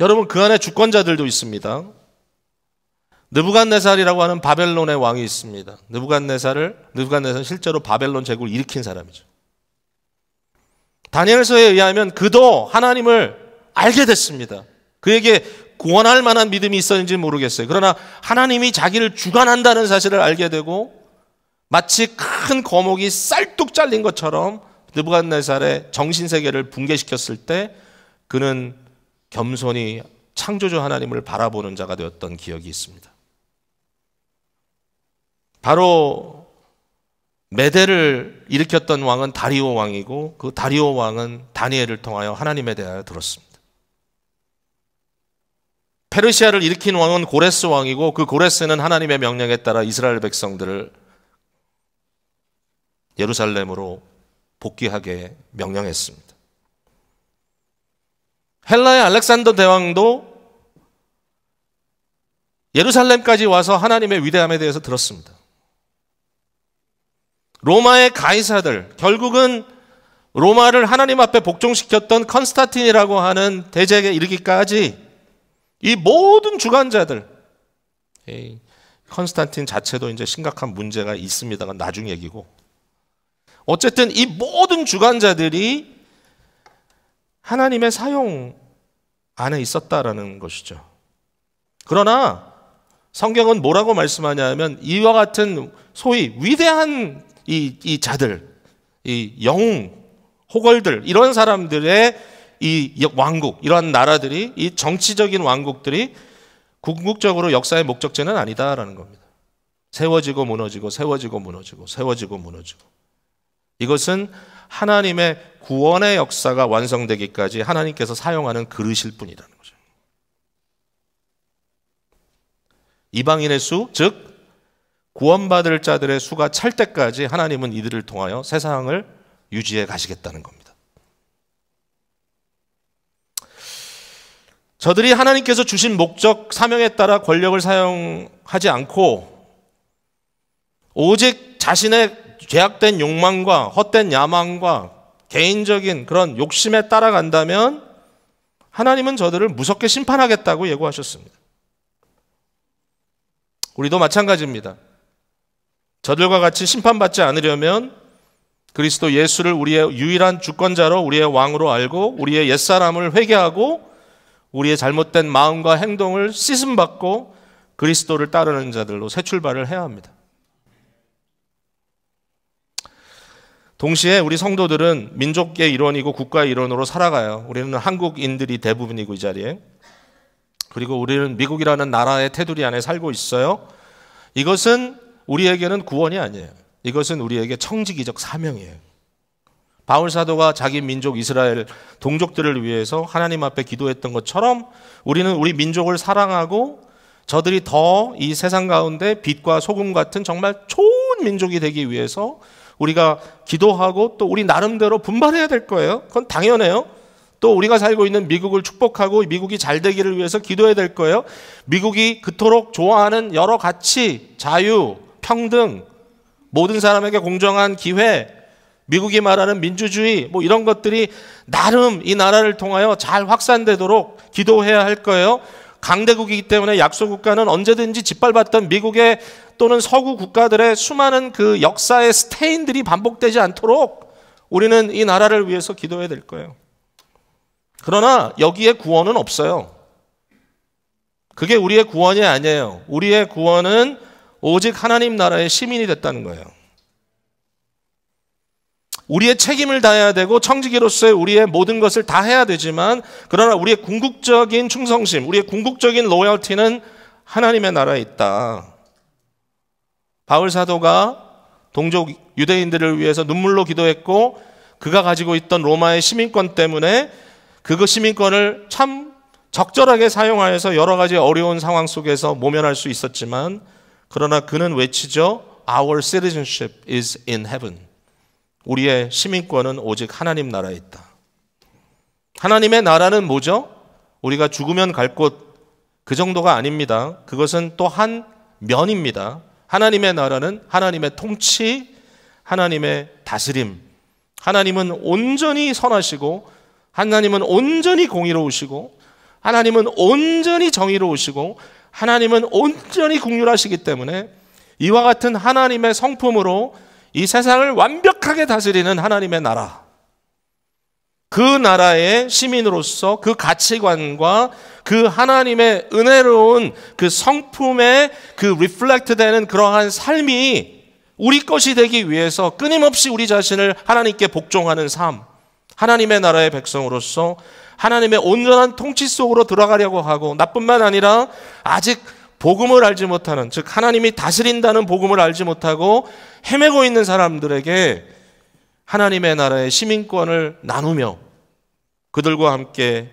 여러분, 그 안에 주권자들도 있습니다. 느부갓네살이라고 하는 바벨론의 왕이 있습니다. 느부갓네살은 실제로 바벨론 제국을 일으킨 사람이죠. 다니엘서에 의하면 그도 하나님을 알게 됐습니다. 그에게 구원할 만한 믿음이 있었는지 모르겠어요. 그러나 하나님이 자기를 주관한다는 사실을 알게 되고 마치 큰 거목이 쌀뚝 잘린 것처럼 느부갓네살의 정신세계를 붕괴시켰을 때 그는 겸손히 창조주 하나님을 바라보는 자가 되었던 기억이 있습니다. 바로 메대를 일으켰던 왕은 다리오 왕이고 그 다리오 왕은 다니엘을 통하여 하나님에 대하여 들었습니다. 페르시아를 일으킨 왕은 고레스 왕이고 그 고레스는 하나님의 명령에 따라 이스라엘 백성들을 예루살렘으로 복귀하게 명령했습니다. 헬라의 알렉산더 대왕도 예루살렘까지 와서 하나님의 위대함에 대해서 들었습니다. 로마의 가이사들, 결국은 로마를 하나님 앞에 복종시켰던 컨스탄틴이라고 하는 대제에 이르기까지 이 모든 주관자들, 컨스탄틴 자체도 이제 심각한 문제가 있습니다가 나중 얘기고, 어쨌든 이 모든 주관자들이 하나님의 사용 안에 있었다라는 것이죠. 그러나 성경은 뭐라고 말씀하냐면 이와 같은 소위 위대한 이 자들, 이 영웅, 호걸들, 이런 사람들의 이 왕국, 이러한 나라들이, 이 정치적인 왕국들이 궁극적으로 역사의 목적지는 아니다라는 겁니다. 세워지고 무너지고 세워지고 무너지고 세워지고 무너지고, 이것은 하나님의 구원의 역사가 완성되기까지 하나님께서 사용하는 그릇일 뿐이라는 거죠. 이방인의 수, 즉 구원받을 자들의 수가 찰 때까지 하나님은 이들을 통하여 세상을 유지해 가시겠다는 겁니다. 저들이 하나님께서 주신 목적, 사명에 따라 권력을 사용하지 않고 오직 자신의 죄악된 욕망과 헛된 야망과 개인적인 그런 욕심에 따라간다면 하나님은 저들을 무섭게 심판하겠다고 예고하셨습니다. 우리도 마찬가지입니다. 저들과 같이 심판받지 않으려면 그리스도 예수를 우리의 유일한 주권자로, 우리의 왕으로 알고 우리의 옛사람을 회개하고 우리의 잘못된 마음과 행동을 씻음받고 그리스도를 따르는 자들로 새 출발을 해야 합니다. 동시에 우리 성도들은 민족의 일원이고 국가의 일원으로 살아가요. 우리는 한국인들이 대부분이고 이 자리에, 그리고 우리는 미국이라는 나라의 테두리 안에 살고 있어요. 이것은 우리에게는 구원이 아니에요. 이것은 우리에게 청지기적 사명이에요. 바울 사도가 자기 민족 이스라엘 동족들을 위해서 하나님 앞에 기도했던 것처럼 우리는 우리 민족을 사랑하고 저들이 더 이 세상 가운데 빛과 소금 같은 정말 좋은 민족이 되기 위해서 우리가 기도하고 또 우리 나름대로 분발해야 될 거예요. 그건 당연해요. 또 우리가 살고 있는 미국을 축복하고 미국이 잘 되기를 위해서 기도해야 될 거예요. 미국이 그토록 좋아하는 여러 가치, 자유, 평등, 모든 사람에게 공정한 기회, 미국이 말하는 민주주의, 뭐 이런 것들이 나름 이 나라를 통하여 잘 확산되도록 기도해야 할 거예요. 강대국이기 때문에 약소국가는 언제든지 짓밟았던 미국의 또는 서구 국가들의 수많은 그 역사의 스테인들이 반복되지 않도록 우리는 이 나라를 위해서 기도해야 될 거예요. 그러나 여기에 구원은 없어요. 그게 우리의 구원이 아니에요. 우리의 구원은 오직 하나님 나라의 시민이 됐다는 거예요. 우리의 책임을 다해야 되고 청지기로서의 우리의 모든 것을 다 해야 되지만, 그러나 우리의 궁극적인 충성심, 우리의 궁극적인 로열티는 하나님의 나라에 있다. 바울 사도가 동족 유대인들을 위해서 눈물로 기도했고, 그가 가지고 있던 로마의 시민권 때문에 그 시민권을 참 적절하게 사용하여서 여러 가지 어려운 상황 속에서 모면할 수 있었지만, 그러나 그는 외치죠. Our citizenship is in heaven. 우리의 시민권은 오직 하나님 나라에 있다. 하나님의 나라는 뭐죠? 우리가 죽으면 갈 곳, 그 정도가 아닙니다. 그것은 또 한 면입니다. 하나님의 나라는 하나님의 통치, 하나님의 다스림. 하나님은 온전히 선하시고, 하나님은 온전히 공의로우시고, 하나님은 온전히 정의로우시고, 하나님은 온전히 긍휼하시기 때문에 이와 같은 하나님의 성품으로 이 세상을 완벽하게 다스리는 하나님의 나라, 그 나라의 시민으로서 그 가치관과 그 하나님의 은혜로운 그 성품에 그 리플렉트 되는 그러한 삶이 우리 것이 되기 위해서 끊임없이 우리 자신을 하나님께 복종하는 삶, 하나님의 나라의 백성으로서 하나님의 온전한 통치 속으로 들어가려고 하고, 나뿐만 아니라 아직 복음을 알지 못하는, 즉 하나님이 다스린다는 복음을 알지 못하고 헤매고 있는 사람들에게 하나님의 나라의 시민권을 나누며 그들과 함께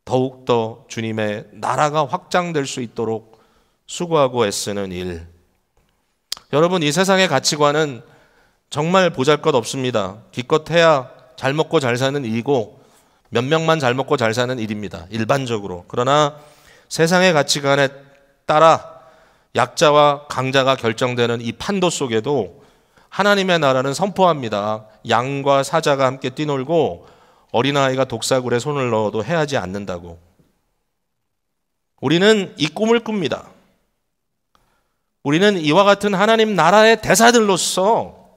더욱더 주님의 나라가 확장될 수 있도록 수고하고 애쓰는 일. 여러분, 이 세상의 가치관은 정말 보잘것없습니다. 기껏해야 잘 먹고 잘 사는 일이고 몇 명만 잘 먹고 잘 사는 일입니다. 일반적으로. 그러나 세상의 가치관에 따라 약자와 강자가 결정되는 이 판도 속에도 하나님의 나라는 선포합니다. 양과 사자가 함께 뛰놀고 어린아이가 독사굴에 손을 넣어도 해하지 않는다고. 우리는 이 꿈을 꿉니다. 우리는 이와 같은 하나님 나라의 대사들로서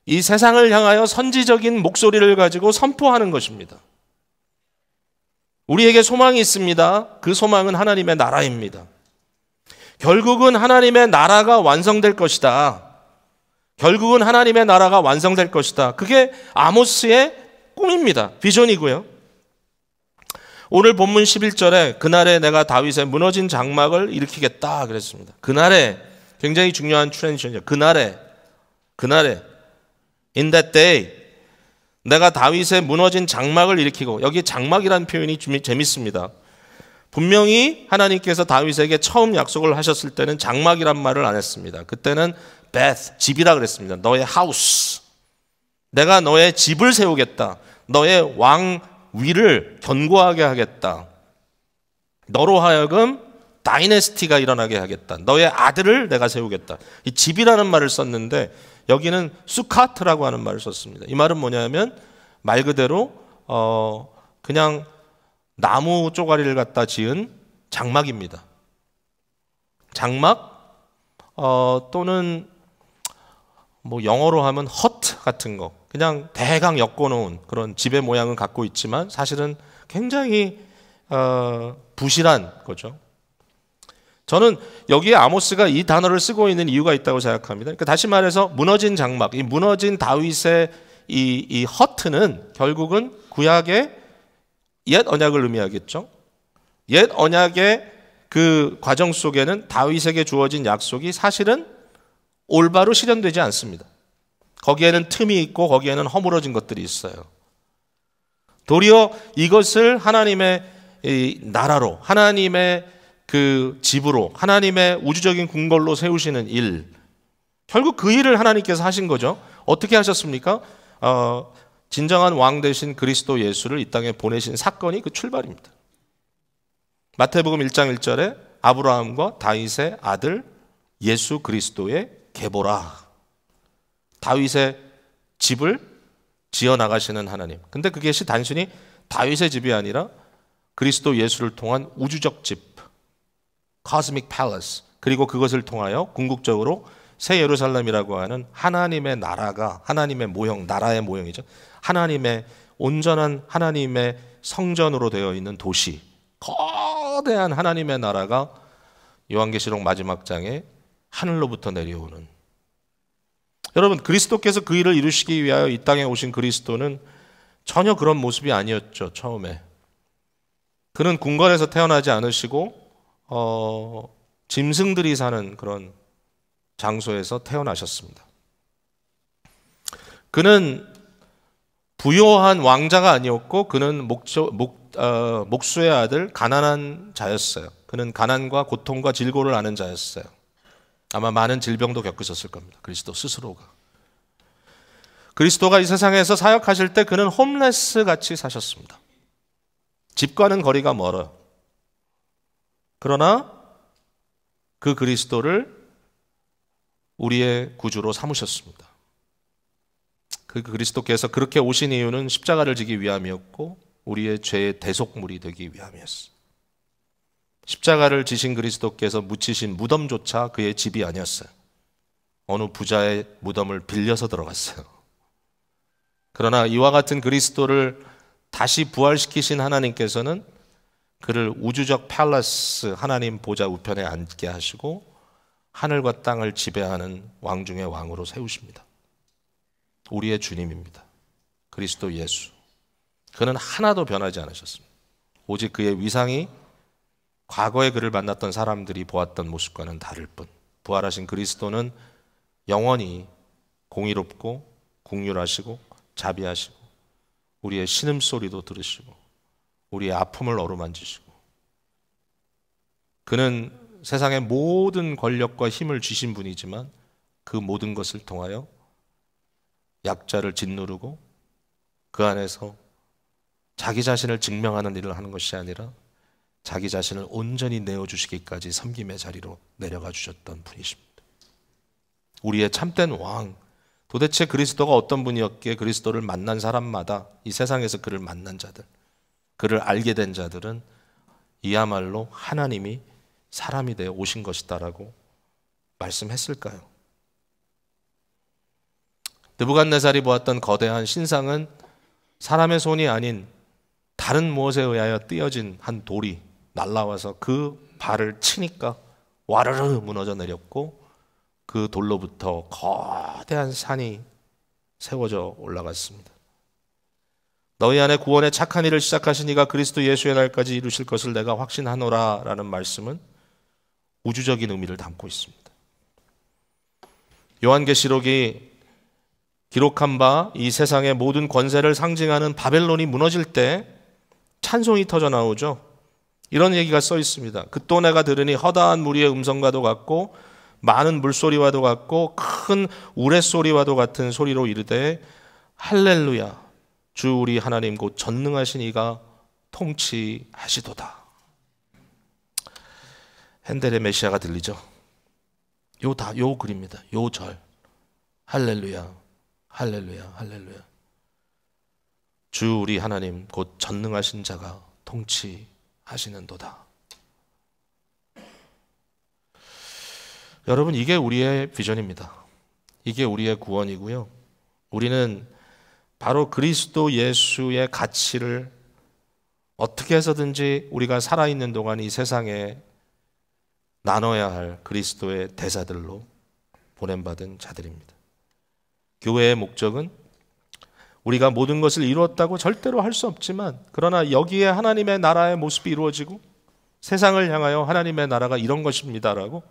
이 세상을 향하여 선지적인 목소리를 가지고 선포하는 것입니다. 우리에게 소망이 있습니다. 그 소망은 하나님의 나라입니다. 결국은 하나님의 나라가 완성될 것이다. 결국은 하나님의 나라가 완성될 것이다. 그게 아모스의 꿈입니다. 비전이고요. 오늘 본문 11절에 그날에 내가 다윗의 무너진 장막을 일으키겠다 그랬습니다. 그날에 굉장히 중요한 트랜지션이죠. 그날에 in that day 내가 다윗의 무너진 장막을 일으키고, 여기 장막이라는 표현이 좀 재밌습니다. 분명히 하나님께서 다윗에게 처음 약속을 하셨을 때는 장막이란 말을 안 했습니다. 그때는 베th, 집이라 그랬습니다. 너의 하우스. 내가 너의 집을 세우겠다. 너의 왕 위를 견고하게 하겠다. 너로 하여금 다이내스티가 일어나게 하겠다. 너의 아들을 내가 세우겠다. 이 집이라는 말을 썼는데 여기는 수카트라고 하는 말을 썼습니다. 이 말은 뭐냐면 말 그대로 그냥 나무 쪼가리를 갖다 지은 장막입니다. 장막 또는 뭐 영어로 하면 허트 같은 거, 그냥 대강 엮어놓은 그런 집의 모양은 갖고 있지만 사실은 굉장히 부실한 거죠. 저는 여기에 아모스가 이 단어를 쓰고 있는 이유가 있다고 생각합니다. 그러니까 다시 말해서 무너진 장막, 이 무너진 다윗의 이 허트는 결국은 구약의 옛 언약을 의미하겠죠. 옛 언약의 그 과정 속에는 다윗에게 주어진 약속이 사실은 올바로 실현되지 않습니다. 거기에는 틈이 있고 거기에는 허물어진 것들이 있어요. 도리어 이것을 하나님의 나라로, 하나님의 그 집으로, 하나님의 우주적인 궁궐로 세우시는 일, 결국 그 일을 하나님께서 하신 거죠. 어떻게 하셨습니까? 진정한 왕 되신 그리스도 예수를 이 땅에 보내신 사건이 그 출발입니다. 마태복음 1장 1절에 아브라함과 다윗의 아들 예수 그리스도의 계보라. 다윗의 집을 지어나가시는 하나님. 근데 그것이 단순히 다윗의 집이 아니라 그리스도 예수를 통한 우주적 집, Cosmic Palace, 그리고 그것을 통하여 궁극적으로 새 예루살렘이라고 하는 하나님의 나라가, 하나님의 모형, 나라의 모형이죠. 하나님의 온전한 하나님의 성전으로 되어 있는 도시, 거대한 하나님의 나라가 요한계시록 마지막 장에 하늘로부터 내려오는. 여러분, 그리스도께서 그 일을 이루시기 위하여 이 땅에 오신 그리스도는 전혀 그런 모습이 아니었죠. 처음에 그는 궁궐에서 태어나지 않으시고 짐승들이 사는 그런 장소에서 태어나셨습니다. 그는 부요한 왕자가 아니었고 그는 목수의 아들 가난한 자였어요. 그는 가난과 고통과 질고를 아는 자였어요. 아마 많은 질병도 겪으셨을 겁니다. 그리스도 스스로가. 그리스도가 이 세상에서 사역하실 때 그는 홈레스 같이 사셨습니다. 집과는 거리가 멀어요. 그러나 그 그리스도를 우리의 구주로 삼으셨습니다. 그 그리스도께서 그렇게 오신 이유는 십자가를 지기 위함이었고 우리의 죄의 대속물이 되기 위함이었어요. 십자가를 지신 그리스도께서 묻히신 무덤조차 그의 집이 아니었어요. 어느 부자의 무덤을 빌려서 들어갔어요. 그러나 이와 같은 그리스도를 다시 부활시키신 하나님께서는 그를 우주적 팰러스, 하나님 보좌 우편에 앉게 하시고 하늘과 땅을 지배하는 왕 중의 왕으로 세우십니다. 우리의 주님입니다. 그리스도 예수. 그는 하나도 변하지 않으셨습니다. 오직 그의 위상이 과거에 그를 만났던 사람들이 보았던 모습과는 다를 뿐, 부활하신 그리스도는 영원히 공의롭고 긍휼하시고 자비하시고 우리의 신음소리도 들으시고 우리의 아픔을 어루만지시고, 그는 세상의 모든 권력과 힘을 쥐신 분이지만 그 모든 것을 통하여 약자를 짓누르고 그 안에서 자기 자신을 증명하는 일을 하는 것이 아니라 자기 자신을 온전히 내어주시기까지 섬김의 자리로 내려가 주셨던 분이십니다. 우리의 참된 왕, 도대체 그리스도가 어떤 분이었기에 그리스도를 만난 사람마다, 이 세상에서 그를 만난 자들, 그를 알게 된 자들은 이야말로 하나님이 사람이 되어 오신 것이다라고 말씀했을까요? 느부갓네살이 보았던 거대한 신상은 사람의 손이 아닌 다른 무엇에 의하여 띄어진 한 돌이 날라와서 그 발을 치니까 와르르 무너져 내렸고 그 돌로부터 거대한 산이 세워져 올라갔습니다. 너희 안에 구원의 착한 일을 시작하신 이가 그리스도 예수의 날까지 이루실 것을 내가 확신하노라 라는 말씀은 우주적인 의미를 담고 있습니다. 요한계시록이 기록한 바 이 세상의 모든 권세를 상징하는 바벨론이 무너질 때 찬송이 터져 나오죠. 이런 얘기가 써 있습니다. 그 또 내가 들으니 허다한 무리의 음성과도 같고 많은 물소리와도 같고 큰 우레소리와도 같은 소리로 이르되 할렐루야 주 우리 하나님 곧 전능하신 이가 통치하시도다. 핸델의 메시아가 들리죠. 요 글입니다. 요 절. 할렐루야 할렐루야 할렐루야. 주 우리 하나님 곧 전능하신 자가 통치하시는도다. 여러분, 이게 우리의 비전입니다. 이게 우리의 구원이고요. 우리는 바로 그리스도 예수의 가치를 어떻게 해서든지 우리가 살아있는 동안 이 세상에 나눠야 할 그리스도의 대사들로 보냄받은 자들입니다. 교회의 목적은 우리가 모든 것을 이루었다고 절대로 할 수 없지만, 그러나 여기에 하나님의 나라의 모습이 이루어지고 세상을 향하여 하나님의 나라가 이런 것입니다라고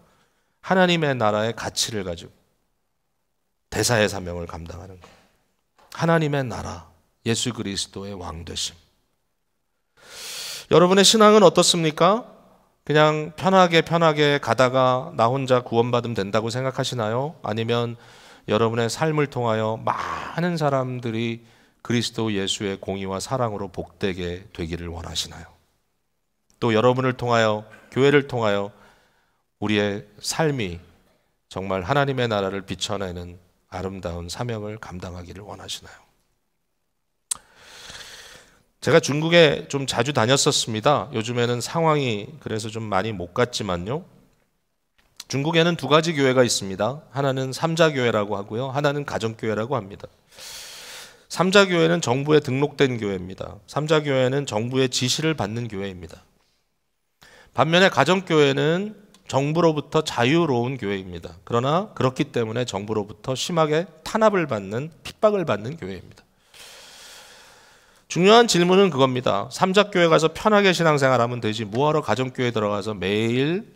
하나님의 나라의 가치를 가지고 대사의 사명을 감당하는 것. 하나님의 나라, 예수 그리스도의 왕되심. 여러분의 신앙은 어떻습니까? 그냥 편하게 가다가 나 혼자 구원받으면 된다고 생각하시나요? 아니면 여러분의 삶을 통하여 많은 사람들이 그리스도 예수의 공의와 사랑으로 복되게 되기를 원하시나요? 또 여러분을 통하여, 교회를 통하여 우리의 삶이 정말 하나님의 나라를 비춰내는 아름다운 사명을 감당하기를 원하시나요? 제가 중국에 좀 자주 다녔었습니다. 요즘에는 상황이 그래서 좀 많이 못 갔지만요. 중국에는 두 가지 교회가 있습니다. 하나는 삼자교회라고 하고요. 하나는 가정교회라고 합니다. 삼자교회는 정부에 등록된 교회입니다. 삼자교회는 정부의 지시를 받는 교회입니다. 반면에 가정교회는 정부로부터 자유로운 교회입니다. 그러나 그렇기 때문에 정부로부터 심하게 탄압을 받는, 핍박을 받는 교회입니다. 중요한 질문은 그겁니다. 삼자교회 가서 편하게 신앙생활하면 되지 뭐하러 가정교회 들어가서 매일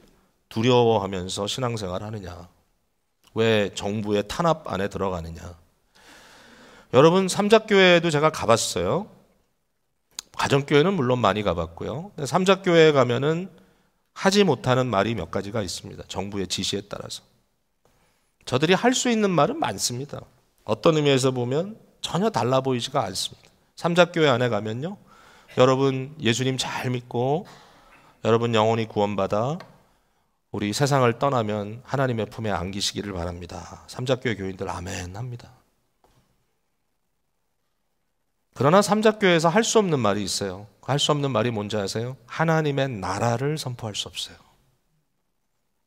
두려워하면서 신앙생활 하느냐? 왜 정부의 탄압 안에 들어가느냐? 여러분, 삼자교회도 제가 가봤어요. 가정교회는 물론 많이 가봤고요. 삼자교회에 가면은 하지 못하는 말이 몇 가지가 있습니다. 정부의 지시에 따라서. 저들이 할 수 있는 말은 많습니다. 어떤 의미에서 보면 전혀 달라 보이지가 않습니다. 삼자교회 안에 가면요, 여러분 예수님 잘 믿고 여러분 영혼이 구원받아 우리 세상을 떠나면 하나님의 품에 안기시기를 바랍니다. 삼자교회 교인들 아멘 합니다. 그러나 삼자교회에서 할 수 없는 말이 있어요. 할 수 없는 말이 뭔지 아세요? 하나님의 나라를 선포할 수 없어요.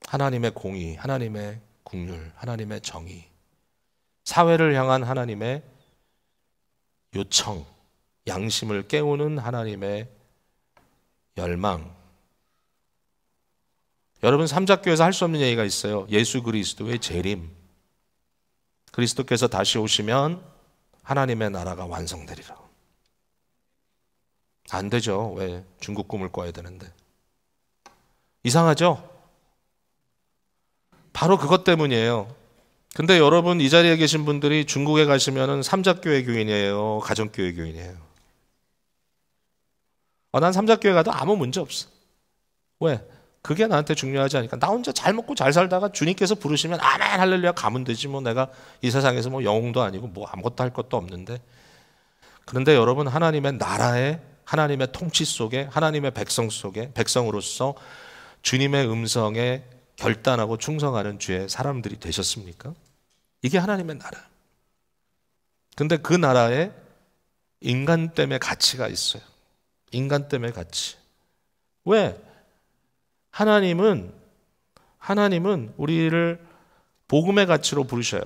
하나님의 공의, 하나님의 국률, 하나님의 정의, 사회를 향한 하나님의 요청, 양심을 깨우는 하나님의 열망. 여러분, 삼자교회에서 할 수 없는 얘기가 있어요. 예수 그리스도의 재림. 그리스도께서 다시 오시면 하나님의 나라가 완성되리라. 안 되죠. 왜? 중국 꿈을 꿔야 되는데. 이상하죠? 바로 그것 때문이에요. 근데 여러분, 이 자리에 계신 분들이 중국에 가시면은 삼자교회 교인이에요? 가정교회 교인이에요? 난 삼자교회 가도 아무 문제 없어. 왜? 그게 나한테 중요하지 않으니까. 나 혼자 잘 먹고 잘 살다가 주님께서 부르시면 아멘 할렐루야 가면 되지. 뭐 내가 이 세상에서 뭐 영웅도 아니고 뭐 아무것도 할 것도 없는데. 그런데 여러분, 하나님의 나라에, 하나님의 통치 속에, 하나님의 백성 속에, 백성으로서 주님의 음성에 결단하고 충성하는 주의 사람들이 되셨습니까? 이게 하나님의 나라. 근데 그 나라에 인간됨의 가치가 있어요. 인간됨의 가치. 왜? 하나님은 우리를 복음의 가치로 부르셔요.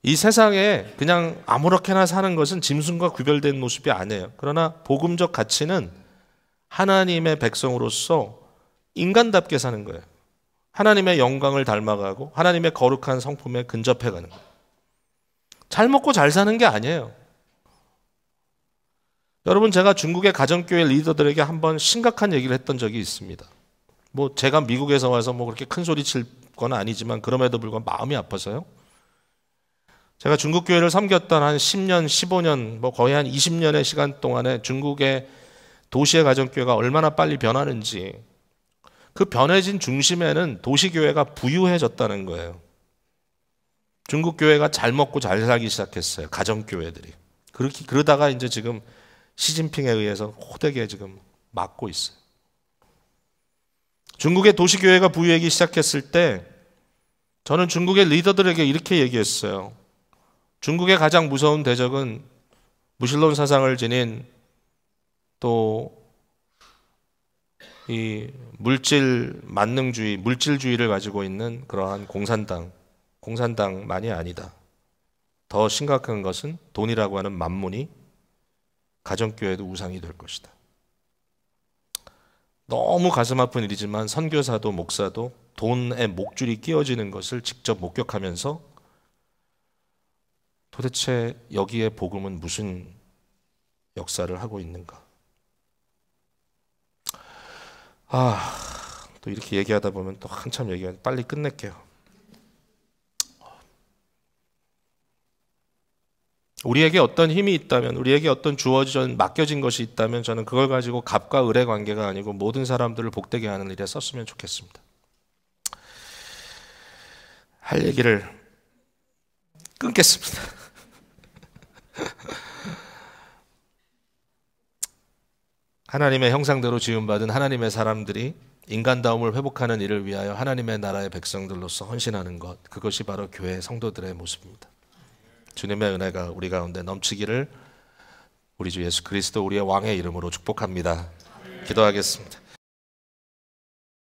이 세상에 그냥 아무렇게나 사는 것은 짐승과 구별된 모습이 아니에요. 그러나 복음적 가치는 하나님의 백성으로서 인간답게 사는 거예요. 하나님의 영광을 닮아가고 하나님의 거룩한 성품에 근접해가는 거예요. 잘 먹고 잘 사는 게 아니에요. 여러분, 제가 중국의 가정교회 리더들에게 한번 심각한 얘기를 했던 적이 있습니다. 뭐 제가 미국에서 와서 뭐 그렇게 큰 소리 칠 건 아니지만 그럼에도 불구하고 마음이 아파서요. 제가 중국 교회를 섬겼던 한 10년, 15년, 뭐 거의 한 20년의 시간 동안에 중국의 도시의 가정교회가 얼마나 빨리 변하는지, 그 변해진 중심에는 도시교회가 부유해졌다는 거예요. 중국 교회가 잘 먹고 잘 살기 시작했어요. 가정교회들이. 그러다가 이제 지금 시진핑에 의해서 호되게 지금 막고 있어요. 중국의 도시교회가 부유하기 시작했을 때 저는 중국의 리더들에게 이렇게 얘기했어요. 중국의 가장 무서운 대적은 무신론 사상을 지닌 또 이 물질 만능주의, 물질주의를 가지고 있는 그러한 공산당만이 아니다. 더 심각한 것은 돈이라고 하는 만문이 가정교회도 우상이 될 것이다. 너무 가슴 아픈 일이지만 선교사도 목사도 돈에 목줄이 끼어지는 것을 직접 목격하면서 도대체 여기에 복음은 무슨 역사를 하고 있는가? 또 이렇게 얘기하다 보면 또 한참 얘기하면 빨리 끝낼게요. 우리에게 어떤 힘이 있다면, 우리에게 어떤 주어진 맡겨진 것이 있다면 저는 그걸 가지고 갑과 을의 관계가 아니고 모든 사람들을 복되게 하는 일에 썼으면 좋겠습니다. 할 얘기를 끊겠습니다. 하나님의 형상대로 지음받은 하나님의 사람들이 인간다움을 회복하는 일을 위하여 하나님의 나라의 백성들로서 헌신하는 것, 그것이 바로 교회 성도들의 모습입니다. 주님의 은혜가 우리 가운데 넘치기를 우리 주 예수 그리스도 우리의 왕의 이름으로 축복합니다. 기도하겠습니다.